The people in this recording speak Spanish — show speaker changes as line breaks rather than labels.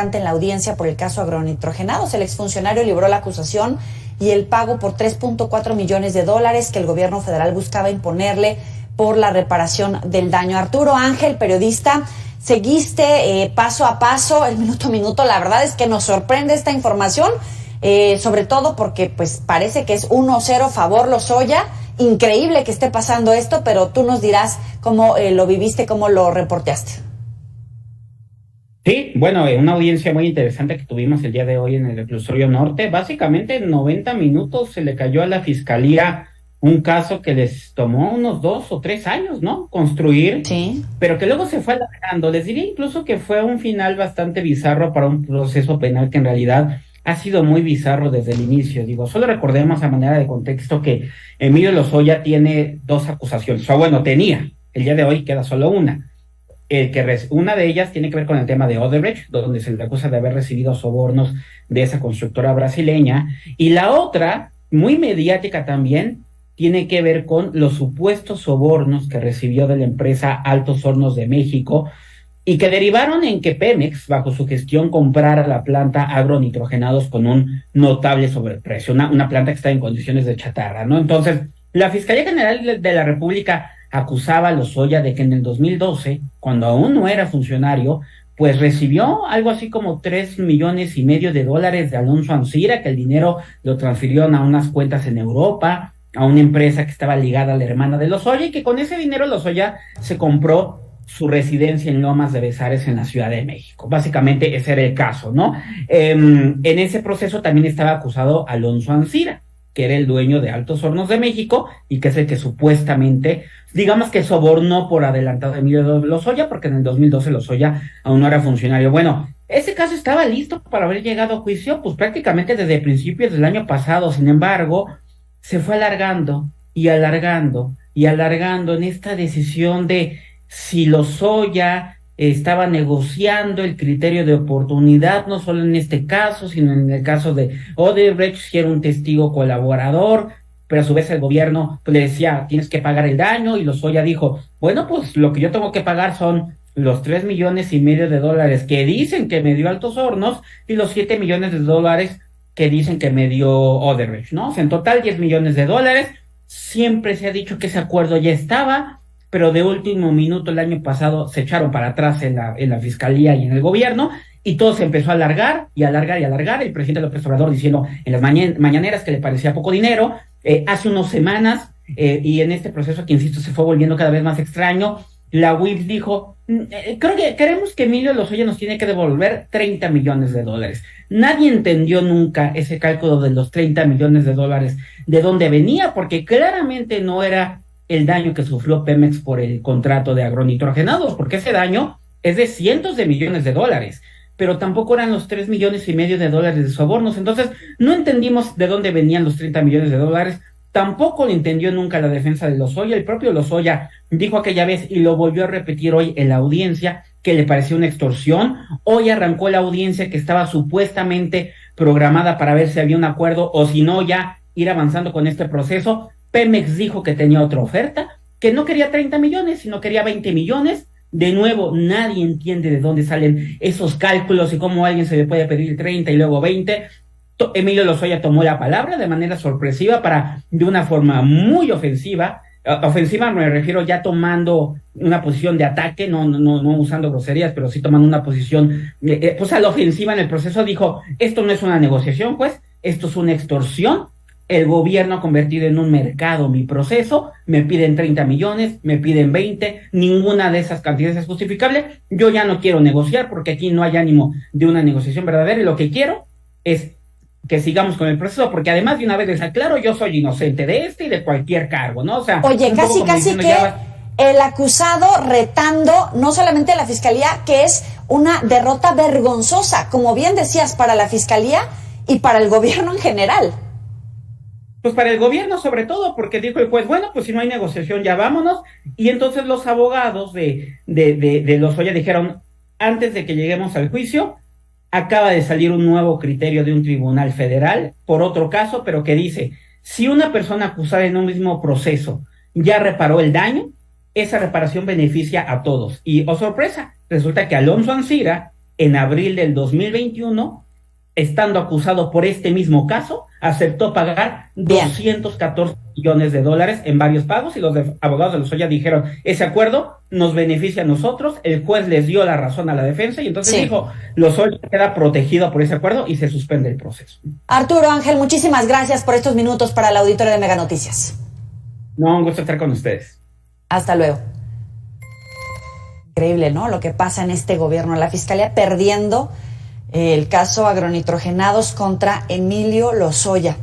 en la audiencia por el caso agronitrogenados. El exfuncionario libró la acusación y el pago por $3.4 millones que el gobierno federal buscaba imponerle por la reparación del daño. Arturo Ángel, periodista, seguiste paso a paso, el minuto a minuto. La verdad es que nos sorprende esta información, sobre todo porque pues parece que es 1-0 favor Lozoya. Increíble que esté pasando esto, pero tú nos dirás cómo lo viviste, cómo lo reporteaste.
Sí, bueno, una audiencia muy interesante que tuvimos el día de hoy en el Reclusorio Norte. Básicamente en 90 minutos se le cayó a la Fiscalía un caso que les tomó unos 2 o 3 años, ¿no? Construir,
sí,
pero que luego se fue alargando. Les diría incluso que fue un final bastante bizarro para un proceso penal que en realidad ha sido muy bizarro desde el inicio. Digo, solo recordemos a manera de contexto que Emilio Lozoya tiene 2 acusaciones, o bueno, tenía, el día de hoy queda solo una. Una de ellas tiene que ver con el tema de Odebrecht, donde se le acusa de haber recibido sobornos de esa constructora brasileña, y la otra, muy mediática también, tiene que ver con los supuestos sobornos que recibió de la empresa Altos Hornos de México, y que derivaron en que Pemex, bajo su gestión, comprara la planta agronitrogenados con un notable sobreprecio, una planta que está en condiciones de chatarra, ¿no? Entonces, la Fiscalía General de la República acusaba a Lozoya de que en el 2012, cuando aún no era funcionario, pues recibió algo así como $3.5 millones de Alonso Ancira, que el dinero lo transfirieron a unas cuentas en Europa, a una empresa que estaba ligada a la hermana de Lozoya, y que con ese dinero Lozoya se compró su residencia en Lomas de Bezares en la Ciudad de México. Básicamente ese era el caso, ¿no? En ese proceso también estaba acusado Alonso Ancira, que era el dueño de Altos Hornos de México y que es el que supuestamente, digamos que sobornó por adelantado a Emilio Lozoya, porque en el 2012 Lozoya aún no era funcionario. Bueno, ese caso estaba listo para haber llegado a juicio, pues prácticamente desde principios del año pasado. Sin embargo, se fue alargando y alargando y alargando en esta decisión de si Lozoya estaba negociando el criterio de oportunidad, no solo en este caso, sino en el caso de Odebrecht, si era un testigo colaborador, pero a su vez el gobierno le decía, tienes que pagar el daño, y Lozoya dijo, bueno, pues lo que yo tengo que pagar son los $3.5 millones que dicen que me dio Altos Hornos, y los $7 millones que dicen que me dio Odebrecht, ¿no? O sea, en total $10 millones. Siempre se ha dicho que ese acuerdo ya estaba, pero de último minuto el año pasado se echaron para atrás en la Fiscalía y en el gobierno, y todo se empezó a alargar y alargar y alargar. El presidente López Obrador diciendo en las mañaneras que le parecía poco dinero, hace unas semanas, y en este proceso que, insisto, se fue volviendo cada vez más extraño, la UIF dijo, queremos que Emilio Lozoya nos tiene que devolver $30 millones. Nadie entendió nunca ese cálculo de los $30 millones, de dónde venía, porque claramente no era el daño que sufrió Pemex por el contrato de agronitrogenados, porque ese daño es de cientos de millones de dólares, pero tampoco eran los $3.5 millones de sobornos. Entonces no entendimos de dónde venían los $30 millones, tampoco lo entendió nunca la defensa de Lozoya. El propio Lozoya dijo aquella vez, y lo volvió a repetir hoy en la audiencia, que le pareció una extorsión. Hoy arrancó la audiencia que estaba supuestamente programada para ver si había un acuerdo, o si no, ya ir avanzando con este proceso. Pemex dijo que tenía otra oferta, que no quería 30 millones, sino quería 20 millones. De nuevo, nadie entiende de dónde salen esos cálculos y cómo a alguien se le puede pedir 30 y luego 20. Emilio Lozoya tomó la palabra de manera sorpresiva de una forma muy ofensiva. Ofensiva me refiero ya tomando una posición de ataque, no usando groserías, pero sí tomando una posición, pues a la ofensiva en el proceso. Dijo, esto no es una negociación, pues, esto es una extorsión. El gobierno ha convertido en un mercado mi proceso, me piden 30 millones, me piden 20, ninguna de esas cantidades es justificable. Yo ya no quiero negociar porque aquí no hay ánimo de una negociación verdadera, y lo que quiero es que sigamos con el proceso, porque además de una vez les aclaro, yo soy inocente de este y de cualquier cargo, ¿no? O sea,
oye, casi que el acusado retando no solamente a la Fiscalía, que es una derrota vergonzosa, como bien decías, para la Fiscalía y para el gobierno en general.
Pues para el gobierno sobre todo, porque dijo el juez, bueno, pues si no hay negociación ya vámonos. Y entonces los abogados de Lozoya dijeron, antes de que lleguemos al juicio, acaba de salir un nuevo criterio de un tribunal federal por otro caso, pero que dice, si una persona acusada en un mismo proceso ya reparó el daño, esa reparación beneficia a todos. Y, oh sorpresa, resulta que Alonso Ancira en abril del 2021, estando acusado por este mismo caso, aceptó pagar
Bien.
214 millones de dólares en varios pagos, y los abogados de Lozoya dijeron, ese acuerdo nos beneficia a nosotros, el juez les dio la razón a la defensa, y entonces dijo, Lozoya queda protegido por ese acuerdo y se suspende el proceso.
Arturo, Ángel, muchísimas gracias por estos minutos para el auditorio de Mega Noticias.
No, un gusto estar con ustedes.
Hasta luego. Increíble, ¿no? Lo que pasa en este gobierno. La Fiscalía perdiendo el caso agronitrogenados contra Emilio Lozoya.